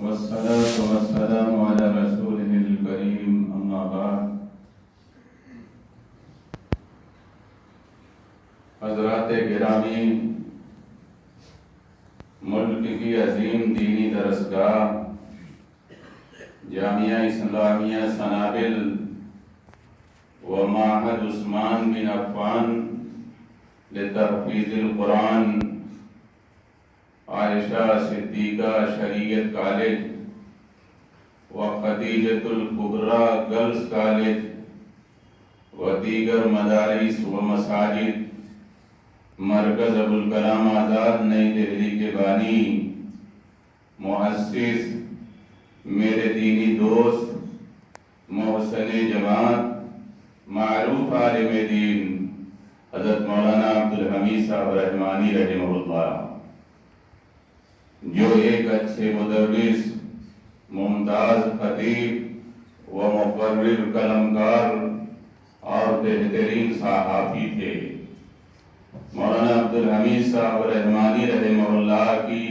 والصلاة والسلام على رسوله الكريم أما بعد حضرات گرامی، ملک کی عظیم دینی درسگاہ جامعہ اسلامیہ سنابل و معہد عثمان بن عفان لتحفیظ القرآن، عائشہ صدیقہ شریعت کالج و خدیجۃ الکبریٰ گرلز کالج و دیگر مدارس و مساجد مرکز ابوالکلام آزاد نئی دہلی کے بانی، مؤسس، میرے دینی دوست، محسن جماعت، معروف عالم دین حضرت مولانا عبدالحمید صاحب رحمانی رحمہ اللہ، جو ایک اچھے مدرس، ممتاز خطیب و مقرر قلمکار اور بہترین صحافی تھے۔ مولانا عبدالحمید صاحب رحمانی رحمہ اللہ کی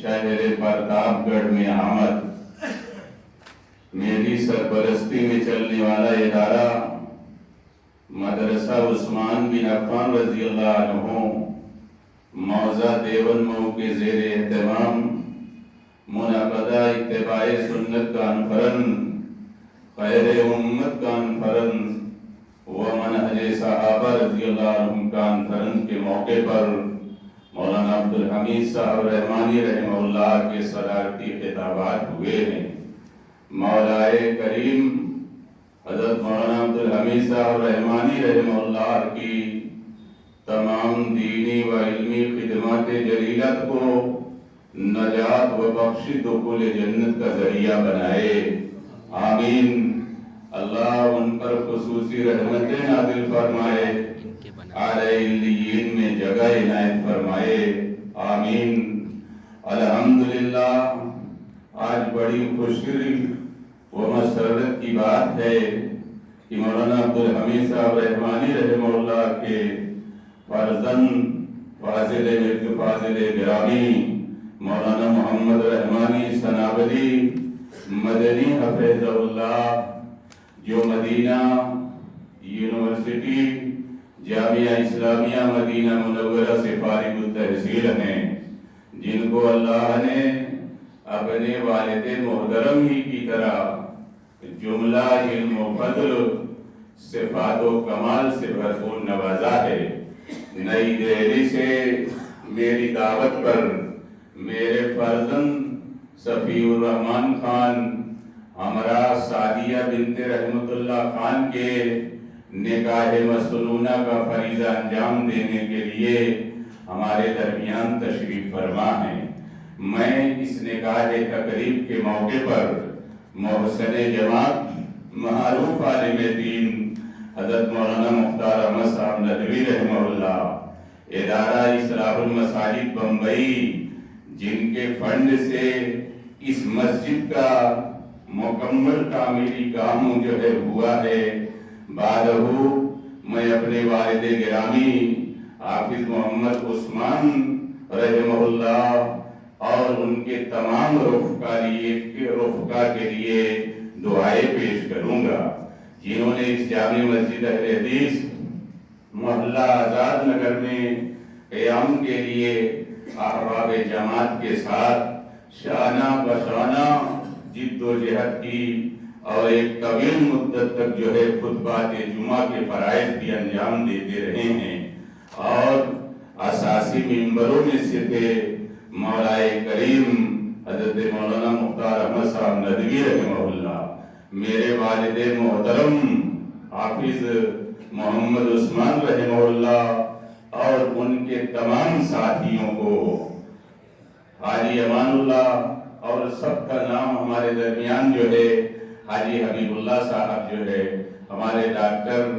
شہر پرتاپ گڑھ میں آمد، میری سرپرستی میں چلنے والا ادارہ مدرسہ عثمان بن عفان رضی اللہ عنہ موضع دیوبند مئو کے زیر اہتمام منعقدہ اتباع سنت کانفرنس، خیر امت کانفرنس و منہج صحابہ رضی اللہ عنہ کانفرنس کے موقع پر مولانا عبدالحمید صاحب رحمانی رحمہ اللہ کے صدارتی خطابات ہوئے ہیں۔ مولائے کریم حضرت مولانا عبدالحمید صاحب رحمانی رحمہ اللہ کی تمام دینی و علمی خدمات جلیلت کو نجات و بخش دخول جنت کا ذریعہ بنائے، آمین۔ اللہ ان پر خصوصی رحمتیں نازل فرمائے، اعلی علیین میں جگہ عنایت فرمائے، آمین۔ الحمدللہ، آج بڑی خوشی و مسرت کی بات ہے کہ مولانا عبدالحمید صاحب رحمانی رحمہ اللہ کے فرزند فاضل گرامی مولانا محمد رحمانی سنابلی مدنی حفظ اللہ، جو مدینہ یونیورسٹی جامعہ اسلامیہ مدینہ منورہ سے فارغ التحصیل ہیں، جن کو اللہ نے اپنے والد محترم ہی کی طرح جملہ علم و فضل، صفات و کمال سے بھرپور نوازا ہے۔ نئی دہلی سے میری دعوت پر میرے فرزند صفی الرحمن خان ہمراہ سعدیہ بنت رحمت اللہ خان کے نکاح مسنونہ کا فریضہ انجام دینے کے لیے ہمارے درمیان تشریف فرما ہیں۔ میں اس نکاح تقریب کے موقع پر محسن جماعت، معروف عالم دین حضرت مولانا مختار احمد صاحب ندوی رحمہ اللہ، ادارہ اصلاح المساجد بمبئی، جن کے فنڈ سے اس مسجد کا مکمل تعمیری کام جو ہے ہوا ہے، بعدہ میں اپنے والد گرامی حافظ محمد عثمان رحمہ اللہ اور ان کے تمام رفقا کے لیے دعائیں پیش کروں گا، جنہوں نے اس جامع مسجد اہل حدیث محلہ آزاد نگر میں قیام کے لیے احباب جماعت کے ساتھ شانہ بشانہ جد و جہد کی اور ایک طویل مدت تک جو ہے خطبات جمعہ کے فرائض بھی انجام دیتے رہے ہیں، اور اساسی ممبروں میں سے تھے مولائے کریم حضرت مولانا مختار احمد صاحب ندوی رحمہ اللہ، میرے والد محترم حافظ محمد عثمان رحمہ اللہ اور ان کے تمام ساتھیوں کو، حاجی امان اللہ، اور سب کا نام ہمارے درمیان جو ہے حاجی حبیب اللہ صاحب جو ہے، ہمارے ڈاکٹر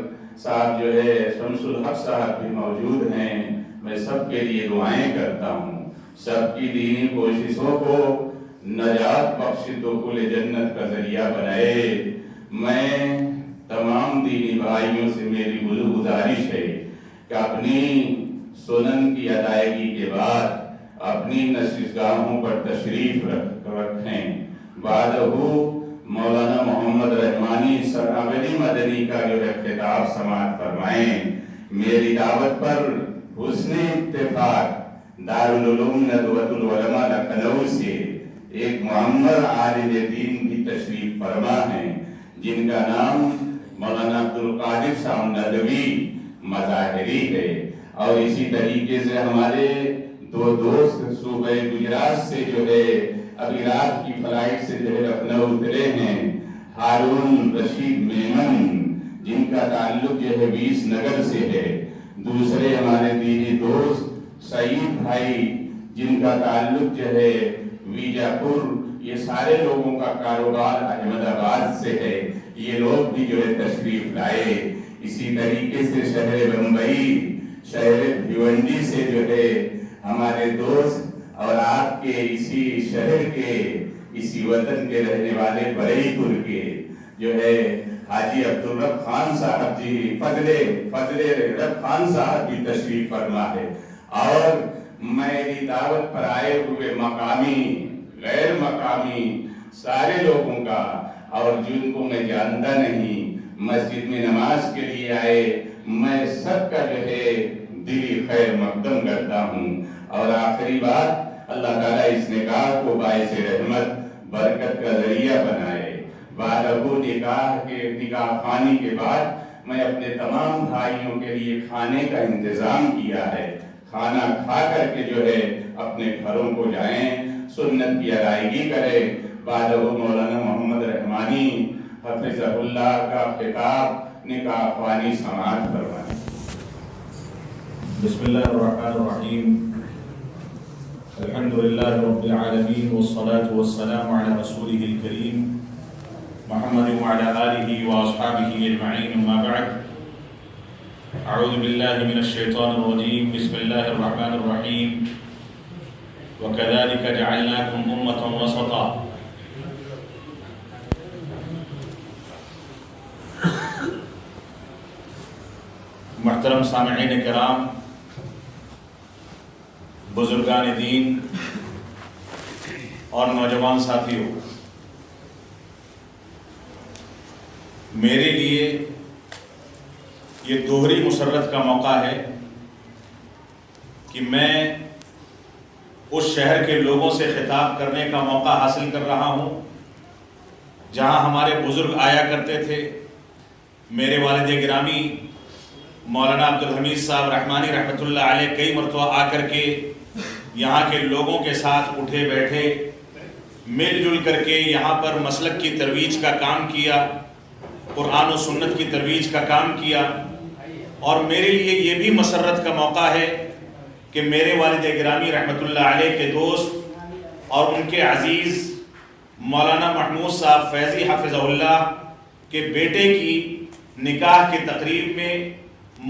صاحب جو ہے شمس الحق صاحب بھی موجود ہیں، میں سب کے لیے دعائیں کرتا ہوں، سب کی دینی کوششوں کو نجات بخش دخول جنت کا ذریعہ بنائے۔ میں تمام دینی بھائیوں سے میری گزارش ہے کہ اپنی سنن کی ادائیگی کے بعد اپنی نشستگاہوں پر تشریف رکھیں۔ بعدہ مولانا محمد رحمانی سرناولی مدنی کا جو ہے خطاب سماعت فرمائیں۔ میری دعوت پر حسن اتفاق دارالعلوم ندوۃ العلماء لکھنؤ سے ایک معمر عالم دین بھی تشریف فرما ہیں، جن کا نام مولانا عبدالقادر صاحب ندوی مظاہری ہے۔ اور اسی طریقے سے ہمارے دو دوست صوبہ گجرات سے جو ہے ابھی رات کی فلائٹ سے جو ہے لکھنؤ اترے ہیں، ہارون رشید میمن، جن کا تعلق جو ہے 20 نگر سے ہے۔ دوسرے ہمارے دینی دوست سعید بھائی، جن کا تعلق جو ہے ویجا پور، یہ سارے لوگوں کا کاروبار احمد آباد سے ہے، یہ لوگ بھی جو ہے تشریف لائے۔ اسی طریقے سے شہر بمبئی، شہر بھیونڈی سے جو ہے ہمارے دوست اور آپ کے اسی شہر کے اسی وطن کے رہنے والے بریلی پور کے جو ہے حاجی عبدالرب خان صاحب جی، فضل رب خان صاحب بھی تشریف فرما ہے۔ اور میری دعوت پر آئے ہوئے مقامی غیر مقامی سارے لوگوں کا، اور جن کو میں جانتا نہیں، مسجد میں نماز کے لیے آئے، میں سب کا جو ہے دلی خیر مقدم کرتا ہوں۔ اور آخری بات، اللہ تعالیٰ اس نکاح کو باعث رحمت برکت کا ذریعہ بنائے۔ بعد ابو نکاح خوانی کے بعد میں اپنے تمام بھائیوں کے لیے کھانے کا انتظام کیا ہے، کھانا کھا کر کے جو ہے اپنے گھروں کو جائیں، سنت کی ادائیگی کرے۔ بعد ابو مولانا محمد رحمانی حفظہ اللہ کا خطاب نکاح خوانی سماعت فرمائیں۔ بسم اللہ الرحمن الرحیم، الحمدللہ رب العالمین والصلاة والسلام علی رسولہ الکریم محمد وعلی آلہ واصحابہ اجمعین، اما بعد، اعوذ باللہ من الشیطان الرجیم، بسم اللہ الرحمن الرحیم، وَكَذَلِكَ جَعَلْنَاكُمْ أُمَّةً وَسَطًا۔ محترم سامعین کرام، بزرگان دین اور نوجوان ساتھیوں، میرے لیے یہ دوہری مسرت کا موقع ہے کہ میں اس شہر کے لوگوں سے خطاب کرنے کا موقع حاصل کر رہا ہوں جہاں ہمارے بزرگ آیا کرتے تھے۔ میرے والد گرامی مولانا عبدالحمید صاحب رحمانی رحمۃ اللہ علیہ کئی مرتبہ آ کر کے یہاں کے لوگوں کے ساتھ اٹھے بیٹھے، مل جل کر کے یہاں پر مسلک کی ترویج کا کام کیا، قرآن و سنت کی ترویج کا کام کیا۔ اور میرے لیے یہ بھی مسرت کا موقع ہے کہ میرے والد گرامی رحمۃ اللہ علیہ کے دوست اور ان کے عزیز مولانا محمود صاحب فیضی حافظہ اللہ کے بیٹے کی نکاح کی تقریب میں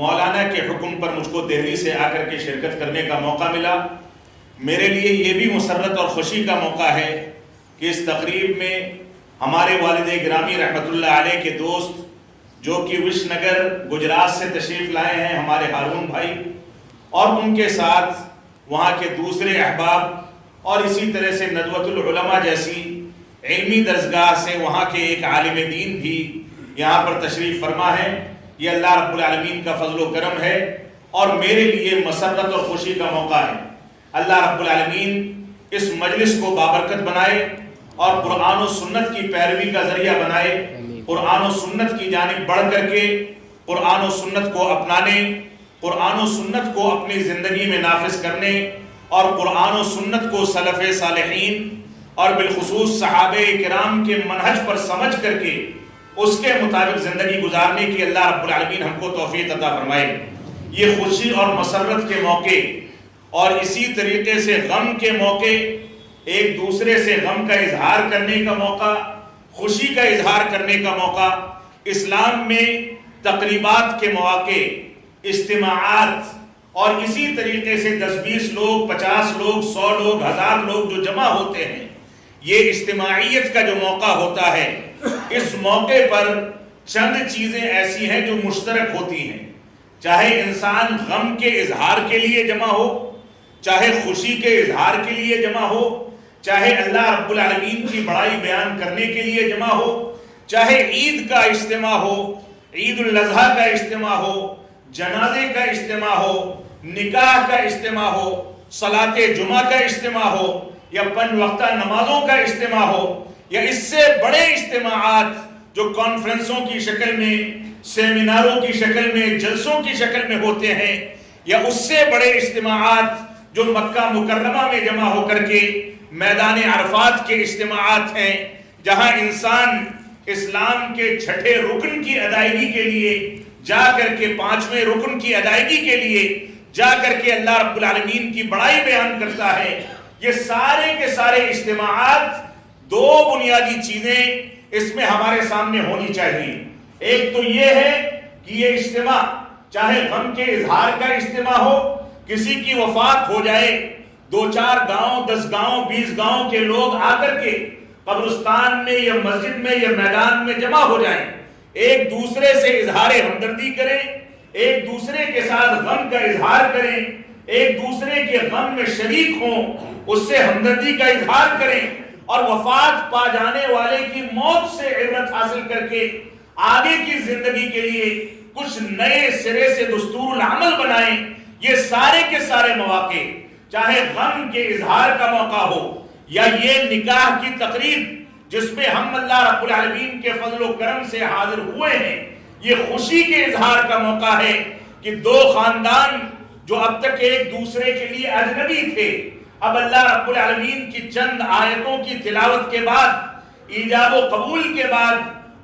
مولانا کے حکم پر مجھ کو دہلی سے آ کر کے شرکت کرنے کا موقع ملا۔ میرے لیے یہ بھی مسرت اور خوشی کا موقع ہے کہ اس تقریب میں ہمارے والد گرامی رحمۃ اللہ علیہ کے دوست جو کہ وش نگر گجرات سے تشریف لائے ہیں، ہمارے ہارون بھائی، اور ان کے ساتھ وہاں کے دوسرے احباب، اور اسی طرح سے ندوۃ العلماء جیسی علمی درسگاہ سے وہاں کے ایک عالم دین بھی یہاں پر تشریف فرما ہے۔ یہ اللہ رب العالمین کا فضل و کرم ہے اور میرے لیے مسرت اور خوشی کا موقع ہے۔ اللہ رب العالمین اس مجلس کو بابرکت بنائے اور قرآن و سنت کی پیروی کا ذریعہ بنائے، قرآن و سنت کی جانب بڑھ کر کے قرآن و سنت کو اپنانے، قرآن و سنت کو اپنی زندگی میں نافذ کرنے، اور قرآن و سنت کو سلف صالحین اور بالخصوص صحابہ کرام کے منہج پر سمجھ کر کے اس کے مطابق زندگی گزارنے کی اللہ رب العالمین ہم کو توفیق عطا فرمائے۔ یہ خوشی اور مسرت کے موقع اور اسی طریقے سے غم کے موقع، ایک دوسرے سے غم کا اظہار کرنے کا موقع، خوشی کا اظہار کرنے کا موقع، اسلام میں تقریبات کے مواقع، اجتماعات، اور اسی طریقے سے 10-20 لوگ، 50 لوگ، 100 لوگ، 1000 لوگ جو جمع ہوتے ہیں، یہ اجتماعیت کا جو موقع ہوتا ہے، اس موقع پر چند چیزیں ایسی ہیں جو مشترک ہوتی ہیں، چاہے انسان غم کے اظہار کے لیے جمع ہو، چاہے خوشی کے اظہار کے لیے جمع ہو، چاہے اللہ رب العالمین کی بڑائی بیان کرنے کے لیے جمع ہو، چاہے عید کا اجتماع ہو، عید الاضحیٰ کا اجتماع ہو، جنازے کا اجتماع ہو، نکاح کا اجتماع ہو، صلاۃ جمعہ کا اجتماع ہو، یا 5 وقتہ نمازوں کا اجتماع ہو، یا اس سے بڑے اجتماعات جو کانفرنسوں کی شکل میں، سیمیناروں کی شکل میں، جلسوں کی شکل میں ہوتے ہیں، یا اس سے بڑے اجتماعات جو مکہ مکرمہ میں جمع ہو کر کے میدان عرفات کے اجتماعات ہیں، جہاں انسان اسلام کے 6 رکن کی ادائیگی کے لیے جا کر کے 5ویں رکن کی ادائیگی کے لیے جا کر کے اللہ رب العالمین کی بڑائی بیان کرتا ہے۔ یہ سارے کے سارے اجتماعات 2 بنیادی چیزیں اس میں ہمارے سامنے ہونی چاہیے۔ ایک تو یہ ہے کہ یہ اجتماع چاہے غم کے اظہار کا اجتماع ہو، کسی کی وفات ہو جائے، 2-4 گاؤں 10 گاؤں 20 گاؤں کے لوگ آ کر کے قبرستان میں یا مسجد میں یا میدان میں جمع ہو جائیں، ایک دوسرے سے اظہار ہمدردی کریں، ایک دوسرے کے ساتھ غم کا اظہار کریں، ایک دوسرے کے غم میں شریک ہوں، اس سے ہمدردی کا اظہار کریں، اور وفات پا جانے والے کی موت سے عبرت حاصل کر کے آگے کی زندگی کے لیے کچھ نئے سرے سے دستور العمل بنائیں۔ یہ سارے کے سارے مواقع، چاہے غم کے اظہار کا موقع ہو یا یہ نکاح کی تقریب جس میں ہم اللہ رب العالمین کے فضل و کرم سے حاضر ہوئے ہیں، یہ خوشی کے اظہار کا موقع ہے کہ 2 خاندان جو اب تک ایک دوسرے کے لیے اجنبی تھے، اب اللہ رب العالمین کی چند آیتوں کی تلاوت کے بعد، ایجاب و قبول کے بعد،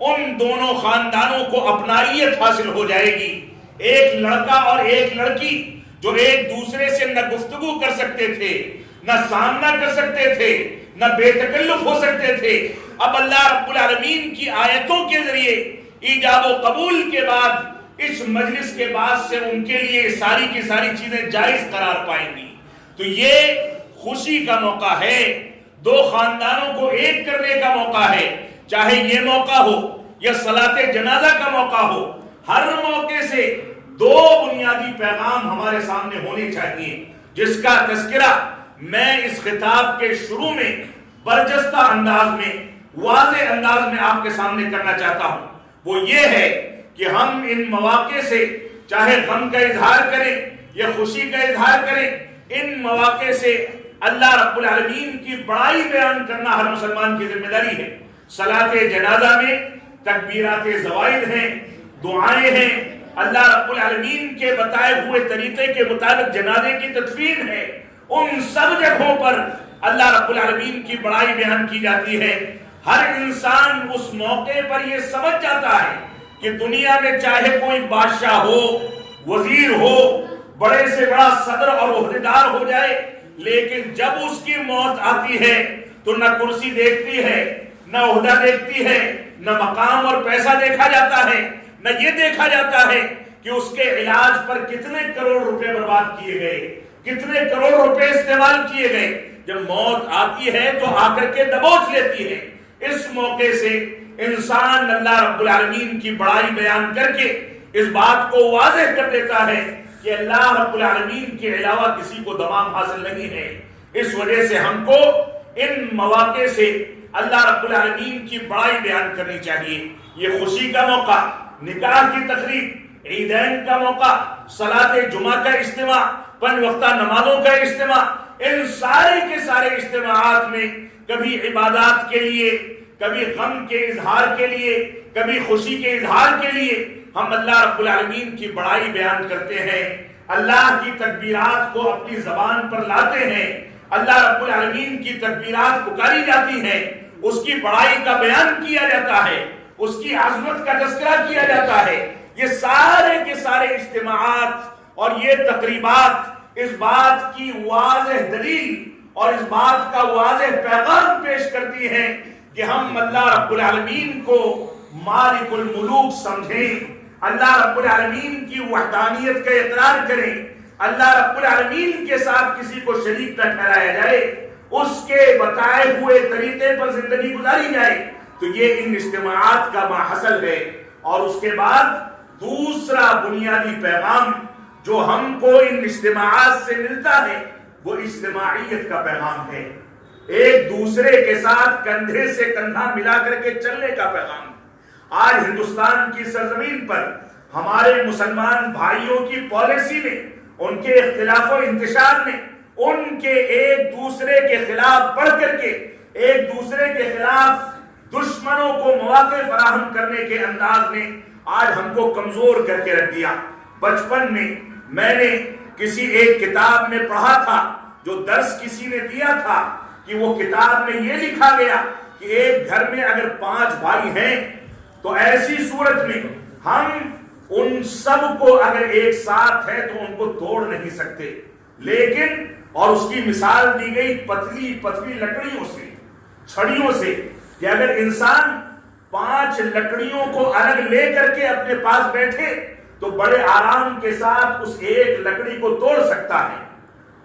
ان دونوں خاندانوں کو اپنائیت حاصل ہو جائے گی۔ ایک لڑکا اور ایک لڑکی جو ایک دوسرے سے نہ گفتگو کر سکتے تھے، نہ سامنا کر سکتے تھے، نہ بے تکلف ہو سکتے تھے، اب اللہ رب العالمین کی آیتوں کے ذریعے ایجاب و قبول کے بعد اس مجلس کے بعد سے ان کے لیے ساری کی ساری چیزیں جائز قرار پائیں گی۔ تو یہ خوشی کا موقع ہے، 2 خاندانوں کو ایک کرنے کا موقع ہے، چاہے یہ موقع ہو یا صلاۃ جنازہ کا موقع ہو۔ ہر موقع سے 2 بنیادی پیغام ہمارے سامنے ہونے چاہیے، جس کا تذکرہ میں اس خطاب کے شروع میں برجستہ انداز میں، واضح انداز میں آپ کے سامنے کرنا چاہتا ہوں۔ وہ یہ ہے کہ ہم ان مواقع سے چاہے غم کا اظہار کریں یا خوشی کا اظہار کریں، ان مواقع سے اللہ رب العالمین کی بڑائی بیان کرنا ہر مسلمان کی ذمہ داری ہے۔ صلاۃ جنازہ میں تکبیرات زوائد ہیں، دعائیں ہیں، اللہ رب العالمین کے بتائے ہوئے طریقے کے مطابق جنازے کی تدفین ہے، ان سب جگہوں پر اللہ رب العالمین کی بڑائی بیان کی جاتی ہے۔ ہر انسان اس موقع پر یہ سمجھ جاتا ہے کہ دنیا میں چاہے کوئی بادشاہ ہو، وزیر ہو، بڑے سے بڑا صدر اور عہدیدار ہو جائے، لیکن جب اس کی موت آتی ہے تو نہ کرسی دیکھتی ہے، نہ عہدہ دیکھتی ہے، نہ مقام اور پیسہ دیکھا جاتا ہے، نہ یہ دیکھا جاتا ہے کہ اس کے علاج پر کتنے کروڑ روپے برباد کیے گئے، کتنے کروڑ روپے استعمال کیے گئے۔ جب موت آتی ہے تو آ کر کے دبوچ لیتی ہے۔ اس موقع سے انسان اللہ رب العالمین کی بڑائی بیان کر کے اس بات کو واضح کر دیتا ہے کہ اللہ رب العالمین کے علاوہ کسی کو تمام حاصل نہیں ہے۔ اس وجہ سے ہم کو ان مواقع سے اللہ رب العالمین کی بڑائی بیان کرنی چاہیے۔ یہ خوشی کا موقع، نکاح کی تقریب، عیدین کا موقع، صلاۃ جمعہ کا اجتماع، 5 وقتہ نمازوں کا اجتماع، ان سارے کے سارے اجتماعات میں کبھی عبادات کے لیے، کبھی غم کے اظہار کے لیے، کبھی خوشی کے اظہار کے لیے ہم اللہ رب العالمین کی بڑائی بیان کرتے ہیں، اللہ کی تکبیرات کو اپنی زبان پر لاتے ہیں، اللہ رب العالمین کی تکبیرات پکاری جاتی ہیں، اس کی بڑائی کا بیان کیا جاتا ہے، اس کی عظمت کا تذکرہ کیا جاتا ہے۔ یہ سارے کے سارے اجتماعات اور یہ تقریبات اس بات کی واضح دلیل اور اس بات کا واضح پیغام پیش کرتی ہیں کہ ہم اللہ رب العالمین کو مالک الملوک سمجھیں، اللہ رب العالمین کی وحدانیت کا اقرار کریں، اللہ رب العالمین کے ساتھ کسی کو شریک نہ ٹھہرایا جائے، اس کے بتائے ہوئے طریقے پر زندگی گزاری جائے۔ تو یہ ان اجتماعات کا ماحصل ہے۔ اور اس کے بعد دوسرا بنیادی پیغام جو ہم کو ان اجتماعات سے ملتا ہے وہ اجتماعیت کا پیغام ہے، ایک دوسرے کے ساتھ کندھے سے کندھا ملا کر کے چلنے کا پیغام۔ آج ہندوستان کی سرزمین پر ہمارے مسلمان بھائیوں کی پالیسی نے، ان کے اختلاف و انتشار نے، ان کے ایک دوسرے کے خلاف بڑھ کر کے ایک دوسرے کے خلاف دشمنوں کو مواقع فراہم کرنے کے انداز نے آج ہم کو کمزور کر کے رکھ دیا۔ بچپن میں نے کسی ایک کتاب میں پڑھا تھا، جو درس کسی نے دیا تھا، کہ وہ کتاب میں یہ لکھا گیا کہ ایک گھر میں اگر 5 بھائی ہیں تو ایسی صورت میں ہم ان سب کو اگر ایک ساتھ ہے تو ان کو توڑ نہیں سکتے، لیکن اور اس کی مثال دی گئی پتلی پتلی لکڑیوں سے، چھڑیوں سے، کہ اگر انسان 5 لکڑیوں کو الگ لے کر کے اپنے پاس بیٹھے تو بڑے آرام کے ساتھ اس ایک لکڑی کو توڑ سکتا ہے،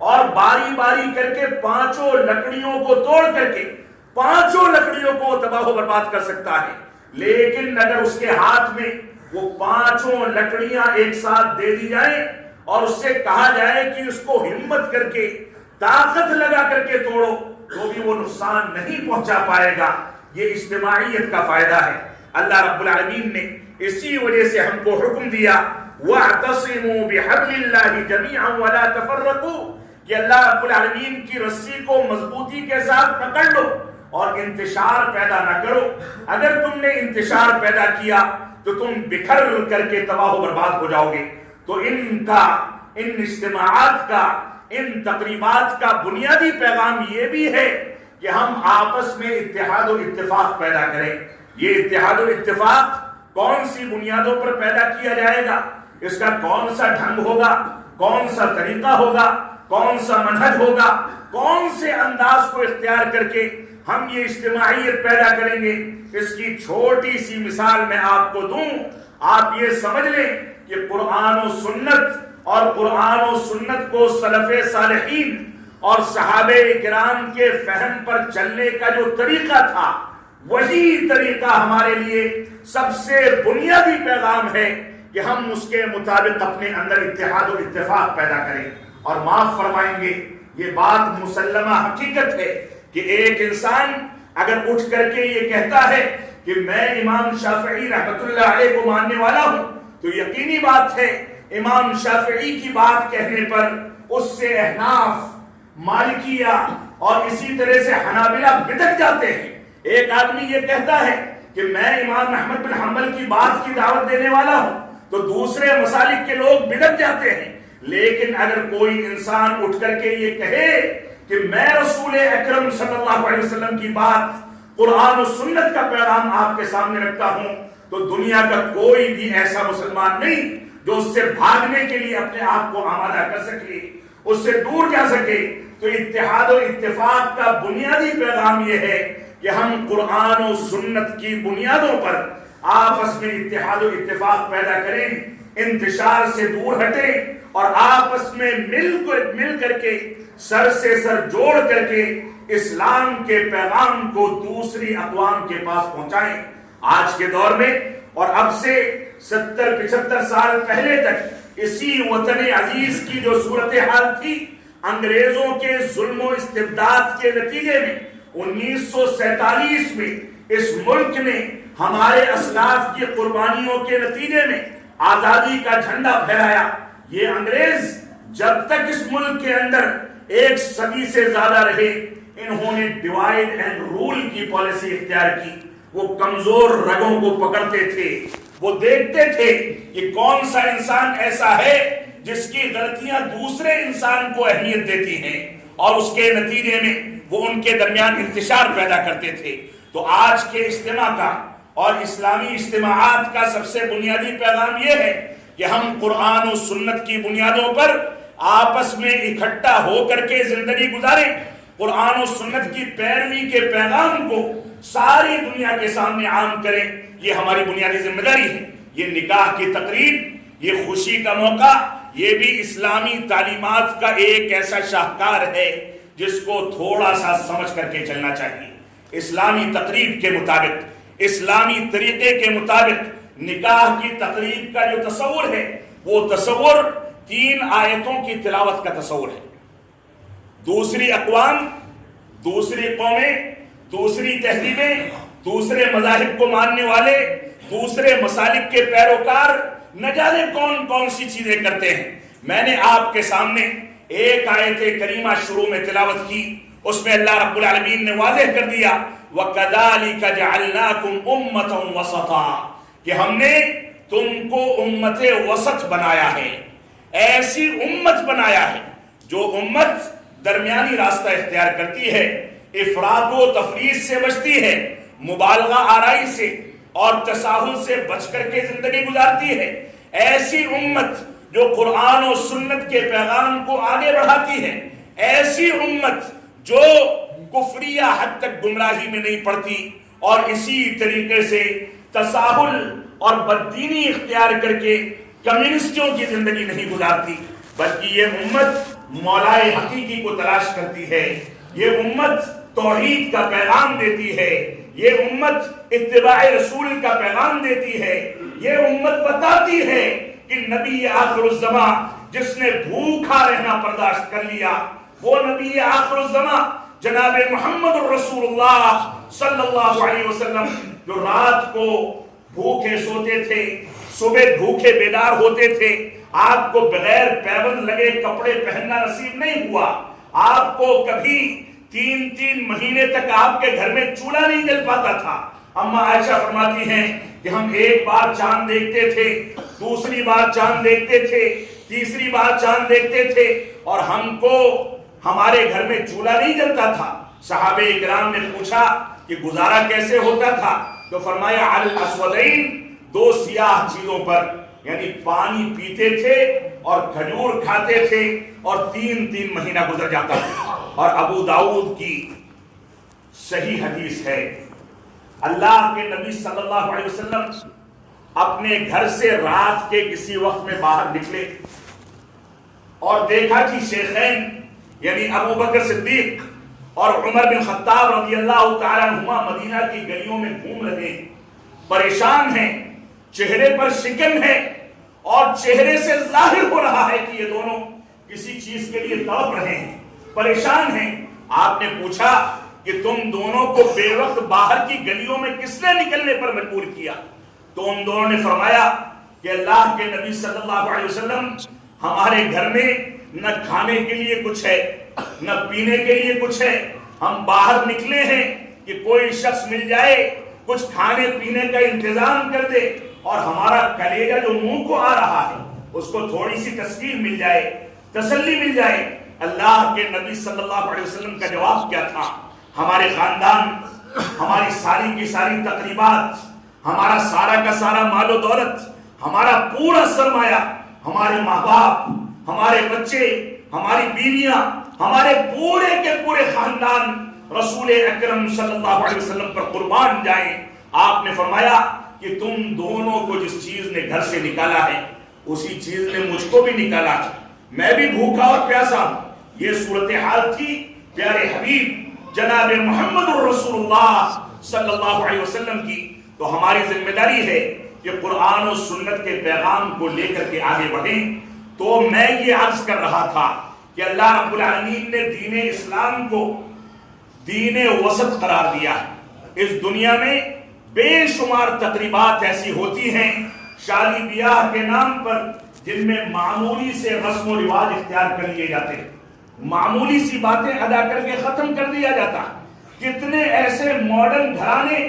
اور باری باری کر کے 5 لکڑیوں کو توڑ کر کے 5 لکڑیوں کو تباہ و برباد کر سکتا ہے۔ لیکن اگر اس کے ہاتھ میں وہ 5 لکڑیاں ایک ساتھ دے دی جائیں اور اس سے کہا جائے کہ اس کو ہمت کر کے طاقت لگا کر کے توڑو، تو بھی وہ نقصان نہیں پہنچا پائے گا۔ یہ اجتماعیت کا فائدہ ہے۔ اللہ رب العالمین نے اسی وجہ سے ہم کو حکم دیا وَاعْتَصِمُوا بِحَبْلِ اللَّهِ جَمِيعًا وَلَا تَفَرَّقُوا، کہ اللہ رب العالمین کی رسی کو مضبوطی کے ساتھ پکڑ لو اور انتشار پیدا نہ کرو۔ اگر تم نے انتشار پیدا کیا تو تم بکھر کر کے تباہ و برباد ہو جاؤ گے۔ تو ان اجتماعات کا، ان تقریبات کا بنیادی پیغام یہ بھی ہے کہ ہم آپس میں اتحاد و اتفاق پیدا کریں۔ یہ اتحاد و اتفاق کون سی بنیادوں پر پیدا کیا جائے گا، اس کا کون سا ڈھنگ ہوگا، کون سا طریقہ ہوگا، کون سا منہج ہوگا، کون سے انداز کو اختیار کر کے ہم یہ اجتماعیت پیدا کریں گے، اس کی چھوٹی سی مثال میں آپ کو دوں۔ آپ یہ سمجھ لیں کہ قرآن و سنت اور قرآن و سنت کو سلف صالحین اور صحابہ کرام کے فہم پر چلنے کا جو طریقہ تھا، وہی طریقہ ہمارے لیے سب سے بنیادی پیغام ہے کہ ہم اس کے مطابق اپنے اندر اتحاد و اتفاق پیدا کریں۔ اور معاف فرمائیں گے، یہ بات مسلمہ حقیقت ہے کہ ایک انسان اگر اٹھ کر کے یہ کہتا ہے کہ میں امام شافعی رحمۃ اللہ علیہ کو ماننے والا ہوں، تو یقینی بات ہے امام شافعی کی بات کہنے پر اس سے احناف، مالکیہ اور اسی طرح سے حنابلہ بدک جاتے ہیں۔ ایک آدمی یہ کہتا ہے کہ میں امام احمد بن حنبل کی بات کی دعوت دینے والا ہوں، تو دوسرے مسالک کے لوگ بدک جاتے ہیں۔ لیکن اگر کوئی انسان اٹھ کر کے یہ کہے کہ میں رسول اکرم صلی اللہ علیہ وسلم کی بات، قرآن و سنت کا پیغام آپ کے سامنے رکھتا ہوں، تو دنیا کا کوئی بھی ایسا مسلمان نہیں جو اس سے بھاگنے کے لیے اپنے آپ کو آمادہ کر سکے، اس سے دور جا سکے۔ تو اتحاد و اتفاق کا بنیادی پیغام یہ ہے کہ ہم قرآن و سنت کی بنیادوں پر آپس میں اتحاد و اتفاق پیدا کریں، انتشار سے دور ہٹیں اور آپس میں مل کر کے سر سے سر جوڑ کر کے اسلام کے پیغام کو دوسری اقوام کے پاس پہنچائیں۔ آج کے دور میں اور اب سے 70-75 سال پہلے تک اسی وطن عزیز کی جو صورتحال تھی، انگریزوں کے ظلم و استبداد کے نتیجے میں 1947 میں اس ملک نے ہمارے اسلاف کی قربانیوں کے نتیجے میں آزادی کا جھنڈا پھہرایا۔ یہ انگریز جب تک اس ملک کے اندر 1 صدی سے زیادہ رہے، انہوں نے ڈیوائڈ اینڈ رول کی پالیسی اختیار کی۔ وہ کمزور رگوں کو پکڑتے تھے، وہ دیکھتے تھے کہ کون سا انسان ایسا ہے جس کی غلطیاں دوسرے انسان کو اہمیت دیتی ہیں، اور اس کے نتیجے میں وہ ان کے درمیان انتشار پیدا کرتے تھے۔ تو آج کے اجتماع کا اور اسلامی اجتماعات کا سب سے بنیادی پیغام یہ ہے کہ ہم قرآن و سنت کی بنیادوں پر آپس میں اکٹھا ہو کر کے زندگی گزاریں، قرآن و سنت کی پیروی کے پیغام کو ساری دنیا کے سامنے عام کریں۔ یہ ہماری بنیادی ذمہ داری ہے۔ یہ نکاح کی تقریب، یہ خوشی کا موقع، یہ بھی اسلامی تعلیمات کا ایک ایسا شاہکار ہے جس کو تھوڑا سا سمجھ کر کے چلنا چاہیے۔ اسلامی تقریب کے مطابق، اسلامی طریقے کے مطابق نکاح کی تقریب کا جو تصور ہے، وہ تصور 3 آیتوں کی تلاوت کا تصور ہے۔ دوسری اقوام، دوسری قومیں، دوسری تہذیبیں، دوسرے مذاہب کو ماننے والے، دوسرے مسالک کے پیروکار نہ جانے کون کون سی چیزیں کرتے ہیں۔ میں نے آپ کے سامنے ایک آیت کریمہ شروع میں تلاوت کی، اس میں اللہ رب العالمین نے واضح کر دیا وَكَذَلِكَ جَعَلْنَاكُمْ أُمَّةً وَسَطًا، کہ ہم نے تم کو امت وسط بنایا ہے، ایسی امت بنایا ہے جو امت درمیانی راستہ اختیار کرتی ہے، افراط و تفریط سے بچتی ہے، مبالغہ آرائی سے اور تساہل سے بچ کر کے زندگی گزارتی ہے، ایسی امت جو قرآن و سنت کے پیغام کو آگے بڑھاتی ہے، ایسی امت جو کفریہ حد تک گمراہی میں نہیں پڑتی اور اسی طریقے سے تساہل اور بددینی اختیار کر کے کمیونسٹوں کی زندگی نہیں گزارتی، بلکہ یہ امت مولائے حقیقی کو تلاش کرتی ہے، یہ امت توحید کا پیغام دیتی ہے، یہ امت اتباع رسول کا پیغام دیتی ہے، یہ امت بتاتی ہے کہ نبی آخر الزمان جس نے بھوکا رہنا برداشت کر لیا، وہ نبی آخر الزمان جناب محمد الرسول اللہ صلی اللہ علیہ وسلم جو رات کو بھوکے سوتے تھے، صبح بھوکے بیدار ہوتے تھے، آپ کو بغیر پیبند لگے کپڑے پہننا نصیب نہیں ہوا، آپ کو کبھی 3 مہینے تک آپ کے گھر میں چولہا نہیں جل پاتا تھا۔ اما عائشہ فرماتی ہیں کہ ہم ایک بار چاند دیکھتے تھے، دوسری بار چاند دیکھتے تھے، تیسری بار چاند دیکھتے تھے اور ہم کو ہمارے گھر میں چولہا نہیں جلتا تھا۔ صحابہ اکرام نے پوچھا کہ گزارا کیسے ہوتا تھا؟ تو فرمایا علی الاسودین، 2 سیاہ چیزوں پر، یعنی پانی پیتے تھے اور کھجور کھاتے تھے اور 3 مہینہ گزر جاتا تھا۔ اور ابو داؤد کی صحیح حدیث ہے، اللہ کے نبی صلی اللہ علیہ وسلم اپنے گھر سے رات کے کسی وقت میں باہر نکلے اور دیکھا کہ شیخین یعنی ابو بکر صدیق اور عمر بن خطاب رضی اللہ تعالیٰ عنہما مدینہ کی گلیوں میں گھوم رہے ہیں، پریشان ہیں، چہرے پر شکن ہے اور چہرے سے ظاہر ہو رہا ہے کہ یہ دونوں کسی چیز کے لیے تڑپ رہے ہیں، پریشان ہیں۔ آپ نے پوچھا کہ تم دونوں کو بے وقت باہر کی گلیوں میں کس نے نکلنے پر مجبور کیا؟ تو ان دونوں نے فرمایا کہ اللہ کے نبی صلی اللہ علیہ وسلم ہمارے گھر میں نہ کھانے کے لیے کچھ ہے نہ پینے کے لیے کچھ ہے، ہم باہر نکلے ہیں کہ کوئی شخص مل جائے کچھ کھانے پینے کا انتظام کر دے اور ہمارا کلیجہ جو منہ کو آ رہا ہے اس کو تھوڑی سی تسکین مل جائے، تسلی مل جائے۔ اللہ کے نبی صلی اللہ علیہ وسلم کا جواب کیا تھا؟ ہمارے خاندان، ہماری ساری کی ساری تقریبات، ہمارا سارا کا سارا مال و دولت، ہمارا پورا سرمایہ، ہمارے ماں باپ، ہمارے بچے، ہماری بیویاں، ہمارے پورے کے پورے خاندان رسول اکرم صلی اللہ علیہ وسلم پر قربان جائیں۔ آپ نے فرمایا کہ تم دونوں کو جس چیز نے گھر سے نکالا ہے اسی چیز نے مجھ کو بھی نکالا ہے، میں بھی بھوکا اور پیاسا ہوں۔ یہ صورتحال تھی پیارے حبیب جناب محمد الرسول اللہ صلی اللہ علیہ وسلم کی۔ تو ہماری ذمہ داری ہے کہ قرآن و سنت کے پیغام کو لے کر کے آگے بڑھیں۔ تو میں یہ عرض کر رہا تھا کہ اللہ رب العالمین نے دین اسلام کو دین وسط قرار دیا ہے۔ اس دنیا میں بے شمار تقریبات ایسی ہوتی ہیں شادی بیاہ کے نام پر جن میں معمولی سے رسم و رواج اختیار کر لیے جاتے ہیں، معمولی سی باتیں ادا کر کے ختم کر دیا جاتا ہے۔ کتنے ایسے ماڈرن گھرانے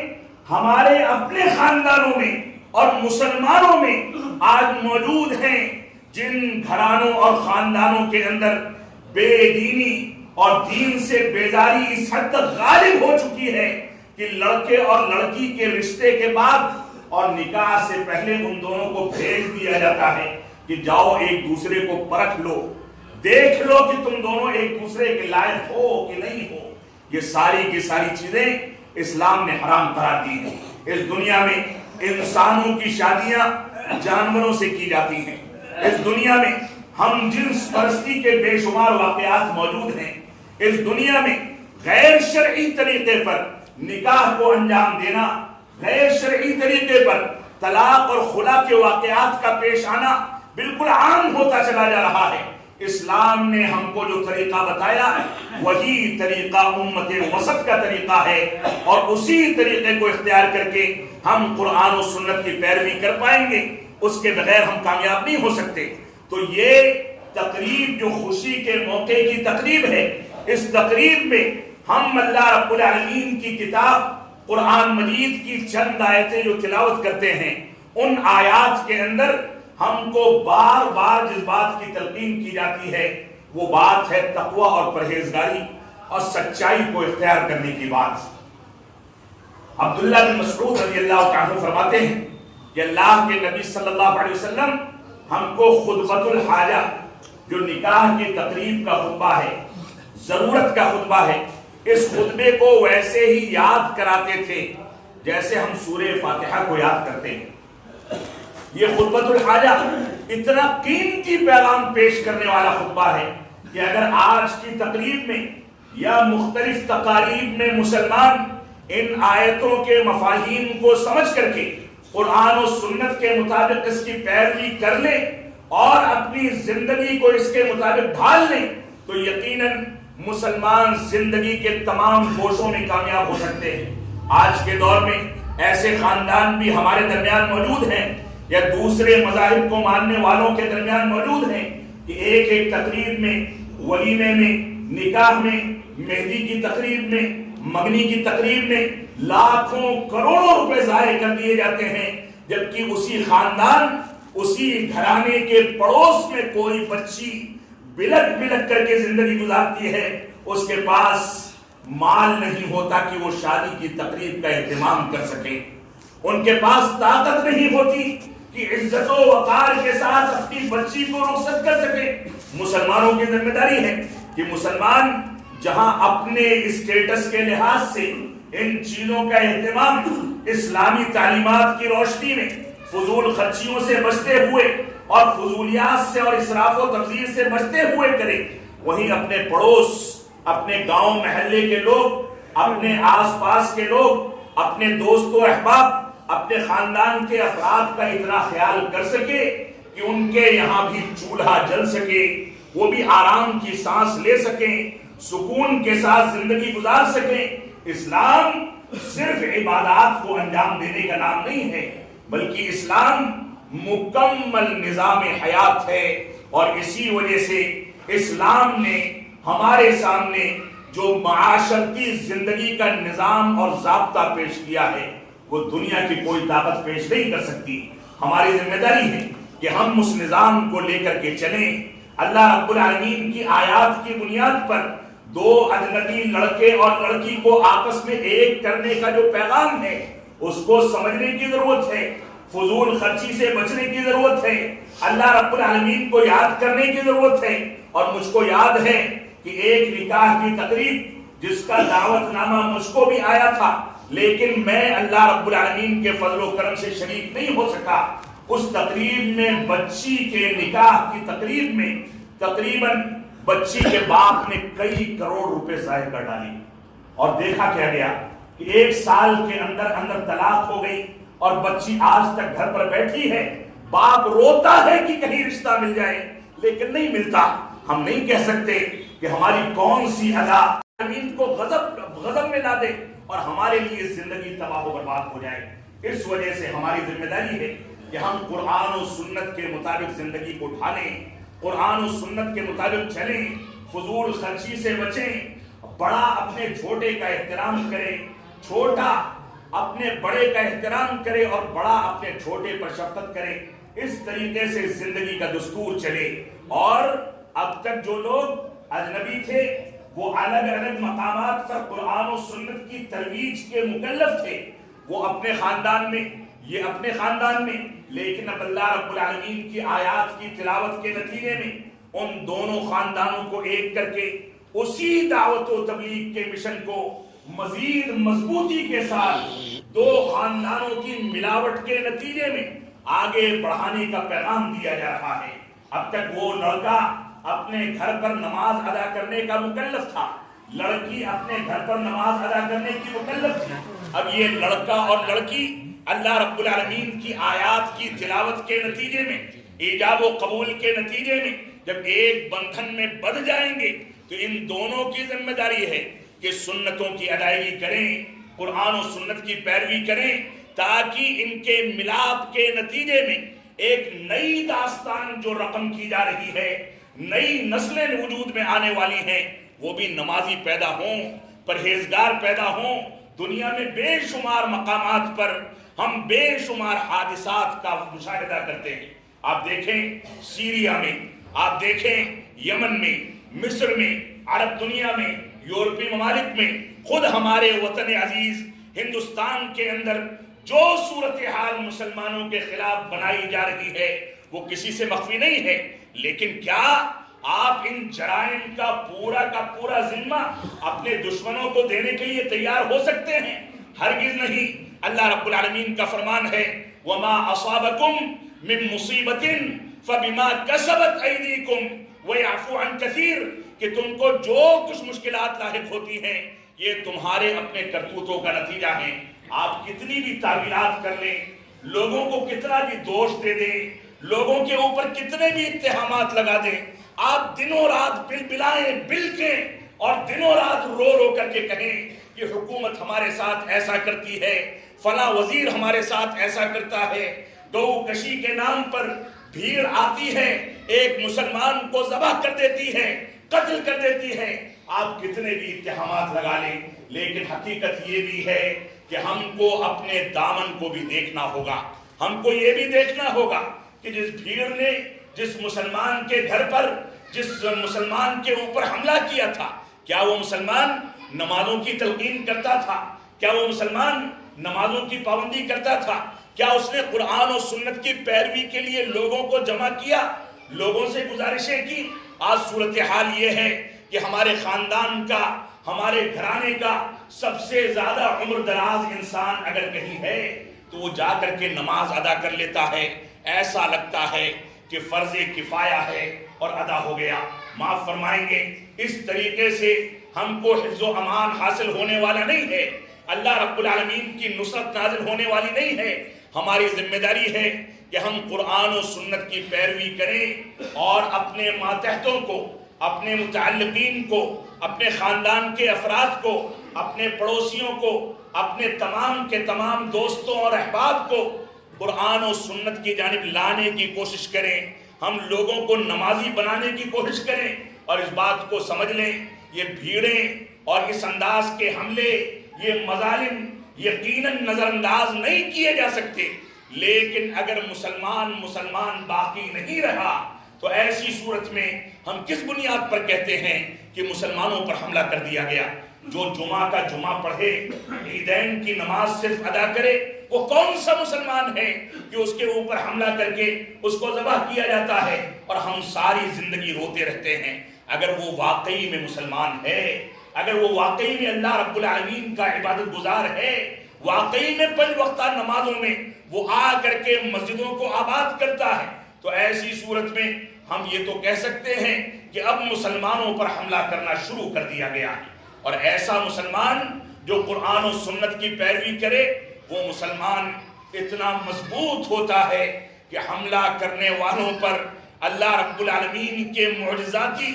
ہمارے اپنے خاندانوں میں اور مسلمانوں میں آج موجود ہیں جن گھرانوں اور خاندانوں کے اندر بے دینی اور دین سے بیزاری اس حد تک غالب ہو چکی ہے کہ لڑکے اور لڑکی کے رشتے کے بعد اور نکاح سے پہلے ان دونوں کو بھیج دیا جاتا ہے کہ جاؤ ایک دوسرے کو پرکھ لو، دیکھ لو کہ تم دونوں ایک دوسرے کے لائق ہو کہ نہیں ہو۔ یہ ساری کی ساری چیزیں اسلام نے حرام قرار دی ہیں۔ اس دنیا میں انسانوں کی شادیاں جانوروں سے کی جاتی ہیں۔ اس دنیا میں ہم جنس پرستی کے بے شمار واقعات موجود ہیں۔ اس دنیا میں غیر شرعی طریقے پر نکاح کو انجام دینا، غیر شرعی طریقے پر طلاق اور خلا کے واقعات کا پیش آنا بالکل عام ہوتا چلا جا رہا ہے۔ اسلام نے ہم کو جو طریقہ بتایا وہی طریقہ امت وسط کا طریقہ ہے، اور اسی طریقے کو اختیار کر کے ہم قرآن و سنت کی پیروی کر پائیں گے، اس کے بغیر ہم کامیاب نہیں ہو سکتے۔ تو یہ تقریب جو خوشی کے موقع کی تقریب ہے، اس تقریب میں ہم اللہ رب العالمین کی کتاب قرآن مجید کی چند آیتیں جو تلاوت کرتے ہیں، ان آیات کے اندر ہم کو بار بار جس بات کی تلقین کی جاتی ہے وہ بات ہے تقوی اور پرہیزگاری اور سچائی کو اختیار کرنے کی بات۔ عبداللہ بن مسعود رضی اللہ عنہ فرماتے ہیں کہ اللہ کے نبی صلی اللہ علیہ وسلم ہم کو خطبۃ الحاجہ جو نکاح کی تقریب کا خطبہ ہے، ضرورت کا خطبہ ہے، اس خطبے کو ویسے ہی یاد کراتے تھے جیسے ہم سورہ فاتحہ کو یاد کرتے ہیں۔ یہ خطبۃ الحاجہ اتنا قیمتی پیغام پیش کرنے والا خطبہ ہے کہ اگر آج کی تقریب میں یا مختلف تقاریب میں مسلمان ان آیتوں کے مفاہیم کو سمجھ کر کے قرآن و سنت کے مطابق اس کی پیروی کر لیں اور اپنی زندگی کو اس کے مطابق ڈھال لیں تو یقیناً مسلمان زندگی کے تمام گوشوں میں کامیاب ہو سکتے ہیں۔ آج کے دور میں ایسے خاندان بھی ہمارے درمیان موجود ہیں یا دوسرے مذاہب کو ماننے والوں کے درمیان موجود ہیں کہ ایک ایک تقریب میں، ولیمے میں، نکاح میں، مہندی کی تقریب میں، منگنی کی تقریب میں لاکھوں کروڑوں روپے ضائع کر دیے جاتے ہیں، جبکہ اسی خاندان، اسی گھرانے کے پڑوس میں کوئی بچی بلک بلک کر کے زندگی گزارتی ہے، اس کے پاس مال نہیں ہوتا کہ وہ شادی کی تقریب کا اہتمام کر سکے، ان کے پاس طاقت نہیں ہوتی کہ عزت و وقار کے ساتھ اپنی بچی کو رخصت کر سکے۔ مسلمانوں کی ذمہ داری ہے کہ مسلمان جہاں اپنے اسٹیٹس کے لحاظ سے ان چیزوں کا اہتمام اسلامی تعلیمات کی روشنی میں فضول خرچیوں سے بچتے ہوئے اور فضولیات سے اور اسراف و تبذیر سے بچتے ہوئے کرے، وہیں اپنے پڑوس، اپنے گاؤں محلے کے لوگ، اپنے آس پاس کے لوگ، اپنے دوست و احباب، اپنے خاندان کے افراد کا اتنا خیال کر سکے کہ ان کے یہاں بھی چولہا جل سکے، وہ بھی آرام کی سانس لے سکیں، سکون کے ساتھ زندگی گزار سکیں۔ اسلام صرف عبادات کو انجام دینے کا نام نہیں ہے، بلکہ اسلام مکمل نظام حیات ہے، اور اسی وجہ سے اسلام نے ہمارے سامنے جو معاشرتی زندگی کا نظام اور ضابطہ پیش کیا ہے وہ دنیا کی کوئی طاقت پیش نہیں کر سکتی۔ ہماری ذمہ داری ہے کہ ہم اس نظام کو لے کر کے چلیں۔ اللہ رب العالمین کی آیات کی بنیاد پر دو اجنبی لڑکے اور لڑکی کو آپس میں ایک کرنے کا جو پیغام ہے اس کو سمجھنے کی ضرورت ہے، فضول خرچی سے بچنے کی ضرورت ہے، اللہ رب العالمین کو یاد کرنے کی ضرورت ہے۔ اور مجھ کو یاد ہے کہ ایک نکاح کی تقریب جس کا دعوت نامہ مجھ کو بھی آیا تھا، لیکن میں اللہ رب العالمین کے فضل و کرم سے شریک نہیں ہو سکا۔ اس تقریب میں بچی کے نکاح کی تقریب میں تقریباً بچی کے باپ نے کئی کروڑ روپے ضائع کر ڈالی، اور دیکھا کیا گیا کہ 1 سال کے اندر اندر طلاق ہو گئی اور بچی آج تک گھر پر بیٹھی ہے۔ باپ روتا ہے کہ کہیں رشتہ مل جائے لیکن نہیں ملتا۔ ہم نہیں کہہ سکتے کہ ہماری کون سی ادا زمین کو غضب میں لا دے اور ہمارے لیے زندگی تباہ و برباد ہو جائے۔ اس وجہ سے ہماری ذمہ داری ہے کہ ہم قرآن و سنت کے مطابق زندگی کو ڈھالیں، قرآن و سنت کے مطابق چلیں، فضول خرچی سے بچیں، بڑا اپنے چھوٹے کا احترام کرے، چھوٹا اپنے بڑے کا احترام کرے اور بڑا اپنے چھوٹے پر شفقت کرے۔ اس طریقے سے زندگی کا دستور چلے۔ اور اب تک جو لوگ اجنبی تھے وہ الگ الگ مقامات پر قرآن و سنت کی ترویج کے مکلف تھے، وہ اپنے خاندان میں، یہ اپنے خاندان میں، لیکن اب اللہ رب العالمین کی آیات کی تلاوت کے نتیجے میں ان دونوں خاندانوں کو ایک کر کے اسی دعوت و تبلیغ کے مشن کو مزید مضبوطی کے ساتھ دو خاندانوں کی ملاوٹ کے نتیجے میں آگے بڑھانے کا پیغام دیا جا رہا ہے۔ اب تک وہ لڑکا اپنے گھر پر نماز ادا کرنے کا مکلف تھا، لڑکی اپنے گھر پر نماز ادا کرنے کی مکلف تھی۔ اب یہ لڑکا اور لڑکی اللہ رب العالمین کی آیات کی تلاوت کے نتیجے میں، ایجاب و قبول کے نتیجے میں جب ایک بندھن میں بندھ جائیں گے تو ان دونوں کی ذمہ داری ہے کہ سنتوں کی ادائیگی کریں، قرآن و سنت کی پیروی کریں، تاکہ ان کے ملاپ کے نتیجے میں ایک نئی داستان جو رقم کی جا رہی ہے، نئی نسلیں وجود میں آنے والی ہیں، وہ بھی نمازی پیدا ہوں، پرہیزگار پیدا ہوں۔ دنیا میں بے شمار مقامات پر ہم بے شمار حادثات کا مشاہدہ کرتے ہیں۔ آپ دیکھیں سیریا میں، آپ دیکھیں یمن میں، مصر میں، عرب دنیا میں، یورپی ممالک میں، خود ہمارے وطن عزیز ہندوستان کے اندر جو صورتحال مسلمانوں کے خلاف بنائی جا رہی ہے وہ کسی سے مخفی نہیں ہے، لیکن کیا آپ ان جرائم کا پورا ذمہ اپنے دشمنوں کو دینے کے لیے تیار ہو سکتے ہیں؟ ہرگز نہیں۔ اللہ رب العالمین کا فرمان ہے وَمَا أَصَابَكُم مِّن مُّصِيبَةٍ فَبِمَا كَسَبَتْ أَيْدِيكُمْ وَيَعْفُو عَن كَثِيرٍ، کہ تم کو جو کچھ مشکلات لاحق ہوتی ہیں یہ تمہارے اپنے کرتوتوں کا نتیجہ ہے۔ آپ کتنی بھی تعویلات کر لیں، لوگوں کو کتنا بھی دوش دے دیں، لوگوں کے اوپر کتنے بھی اتہامات لگا دیں، آپ دنوں رات بلبلائیں، بلکیں اور دنوں رات رو رو کر کے کہیں کہ حکومت ہمارے ساتھ ایسا کرتی ہے، فلاں وزیر ہمارے ساتھ ایسا کرتا ہے، گو کشی کے نام پر بھیڑ آتی ہے، ایک مسلمان کو ذبح کر دیتی ہے، قتل کر دیتی ہے، آپ کتنے بھی اتہامات لگا لیں، لیکن حقیقت یہ بھی ہے کہ ہم کو اپنے دامن کو بھی دیکھنا ہوگا۔ ہم کو یہ بھی دیکھنا ہوگا کہ جس بھیڑ نے جس مسلمان کے گھر پر، جس مسلمان کے اوپر حملہ کیا تھا، کیا وہ مسلمان نمازوں کی تلقین کرتا تھا؟ کیا وہ مسلمان نمازوں کی پابندی کرتا تھا؟ کیا اس نے قرآن و سنت کی پیروی کے لیے لوگوں کو جمع کیا، لوگوں سے گزارشیں کی؟ آج صورتحال یہ ہے کہ ہمارے خاندان کا، ہمارے گھرانے کا سب سے زیادہ عمر دراز انسان اگر کہیں ہے تو وہ جا کر کے نماز ادا کر لیتا ہے، ایسا لگتا ہے کہ فرض کفایہ ہے اور ادا ہو گیا۔ معاف فرمائیں گے، اس طریقے سے ہم کو حفظ و امان حاصل ہونے والا نہیں ہے، اللہ رب العالمین کی نصرت نازل ہونے والی نہیں ہے۔ ہماری ذمہ داری ہے کہ ہم قرآن و سنت کی پیروی کریں اور اپنے ماتحتوں کو، اپنے متعلقین کو، اپنے خاندان کے افراد کو، اپنے پڑوسیوں کو، اپنے تمام کے تمام دوستوں اور احباب کو قرآن و سنت کی جانب لانے کی کوشش کریں۔ ہم لوگوں کو نمازی بنانے کی کوشش کریں اور اس بات کو سمجھ لیں یہ بھیڑیں اور اس انداز کے حملے، یہ مظالم یقیناً نظر انداز نہیں کیے جا سکتے، لیکن اگر مسلمان باقی نہیں رہا تو ایسی صورت میں ہم کس بنیاد پر کہتے ہیں کہ مسلمانوں پر حملہ کر دیا گیا؟ جو جمعہ کا جمعہ پڑھے، عیدین کی نماز صرف ادا کرے، وہ کون سا مسلمان ہے کہ اس کے اوپر حملہ کر کے اس کو ذبح کیا جاتا ہے اور ہم ساری زندگی روتے رہتے ہیں؟ اگر وہ واقعی میں مسلمان ہے، اگر وہ واقعی میں اللہ رب العالمین کا عبادت گزار ہے، واقعی میں 5 وقتہ نمازوں میں وہ آ کر کے مسجدوں کو آباد کرتا ہے، تو ایسی صورت میں ہم یہ تو کہہ سکتے ہیں کہ اب مسلمانوں پر حملہ کرنا شروع کر دیا گیا ہے۔ اور ایسا مسلمان جو قرآن و سنت کی پیروی کرے، وہ مسلمان اتنا مضبوط ہوتا ہے کہ حملہ کرنے والوں پر اللہ رب العالمین کے معجزاتی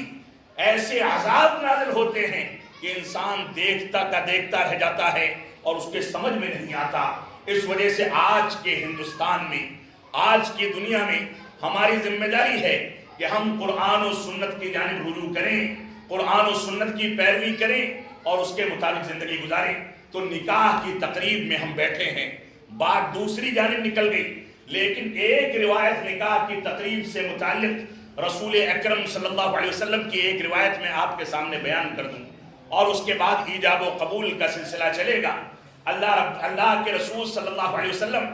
ایسے عذاب نازل ہوتے ہیں کہ انسان دیکھتا کا دیکھتا رہ جاتا ہے اور اس کے سمجھ میں نہیں آتا۔ اس وجہ سے آج کے ہندوستان میں، آج کی دنیا میں ہماری ذمہ داری ہے کہ ہم قرآن و سنت کی جانب رجوع کریں، قرآن و سنت کی پیروی کریں اور اس کے مطابق زندگی گزاریں۔ تو نکاح کی تقریب میں ہم بیٹھے ہیں، بات دوسری جانب نکل گئی، لیکن ایک روایت نکاح کی تقریب سے متعلق رسول اکرم صلی اللہ علیہ وسلم کی ایک روایت میں آپ کے سامنے بیان کر دوں اور اس کے بعد ایجاب و قبول کا سلسلہ چلے گا۔ اللہ کے رسول صلی اللہ علیہ وسلم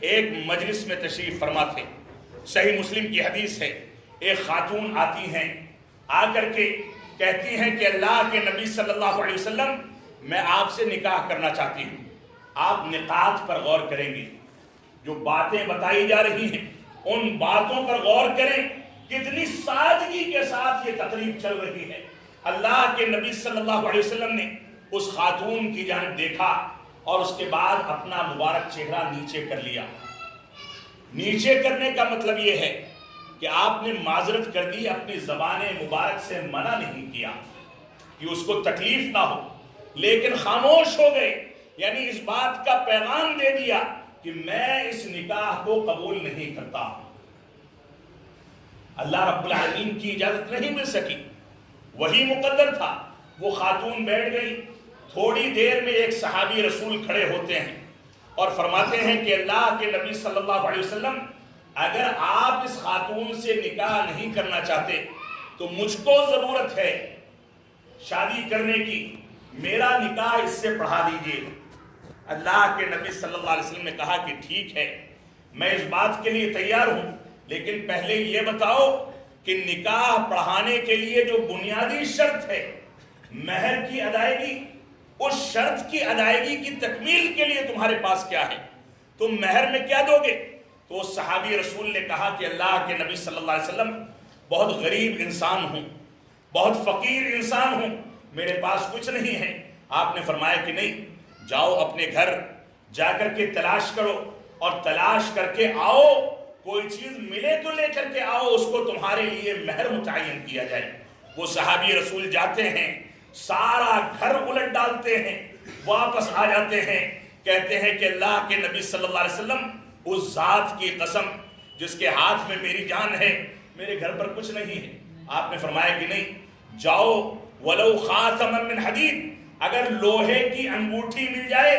ایک مجلس میں تشریف فرما تھے، صحیح مسلم کی حدیث ہے، ایک خاتون آتی ہیں، آ کر کے کہتی ہیں کہ اللہ کے نبی صلی اللہ علیہ وسلم میں آپ سے نکاح کرنا چاہتی ہوں۔ آپ نقاط پر غور کریں گے، جو باتیں بتائی جا رہی ہیں ان باتوں پر غور کریں، کتنی سادگی کے ساتھ یہ تقریب چل رہی ہے۔ اللہ کے نبی صلی اللہ علیہ وسلم نے اس خاتون کی جانب دیکھا اور اس کے بعد اپنا مبارک چہرہ نیچے کر لیا۔ نیچے کرنے کا مطلب یہ ہے کہ آپ نے معذرت کر دی، اپنی زبان مبارک سے منع نہیں کیا کہ اس کو تکلیف نہ ہو، لیکن خاموش ہو گئے، یعنی اس بات کا پیغام دے دیا کہ میں اس نکاح کو قبول نہیں کرتا ہوں۔ اللہ رب العالمین کی اجازت نہیں مل سکی، وہی مقدر تھا۔ وہ خاتون بیٹھ گئی، تھوڑی دیر میں ایک صحابی رسول کھڑے ہوتے ہیں اور فرماتے ہیں کہ اللہ کے نبی صلی اللہ علیہ وسلم، اگر آپ اس خاتون سے نکاح نہیں کرنا چاہتے تو مجھ کو ضرورت ہے شادی کرنے کی، میرا نکاح اس سے پڑھا دیجئے۔ اللہ کے نبی صلی اللہ علیہ وسلم نے کہا کہ ٹھیک ہے، میں اس بات کے لیے تیار ہوں، لیکن پہلے یہ بتاؤ کہ نکاح پڑھانے کے لیے جو بنیادی شرط ہے مہر کی ادائیگی، اس شرط کی ادائیگی کی تکمیل کے لیے تمہارے پاس کیا ہے؟ تم مہر میں کیا دو گے؟ تو صحابی رسول نے کہا کہ اللہ کے نبی صلی اللہ علیہ وسلم، بہت غریب انسان ہوں، بہت فقیر انسان ہوں، میرے پاس کچھ نہیں ہے۔ آپ نے فرمایا کہ نہیں، جاؤ اپنے گھر جا کر کے تلاش کرو، اور تلاش کر کے آؤ، کوئی چیز ملے تو لے کر کے آؤ، اس کو تمہارے لیے مہر متعین کیا جائے۔ وہ صحابی رسول جاتے ہیں، سارا گھر الٹ ڈالتے ہیں، واپس آ جاتے ہیں، کہتے ہیں کہ اللہ کے نبی صلی اللہ علیہ وسلم، اس ذات کی قسم جس کے ہاتھ میں میری جان ہے، میرے گھر پر کچھ نہیں ہے۔ آپ نے فرمایا کہ نہیں، جاؤ وَلَوْ خَاتَمًا مِّنْ حَدِيدٍ، اگر لوہے کی انگوٹھی مل جائے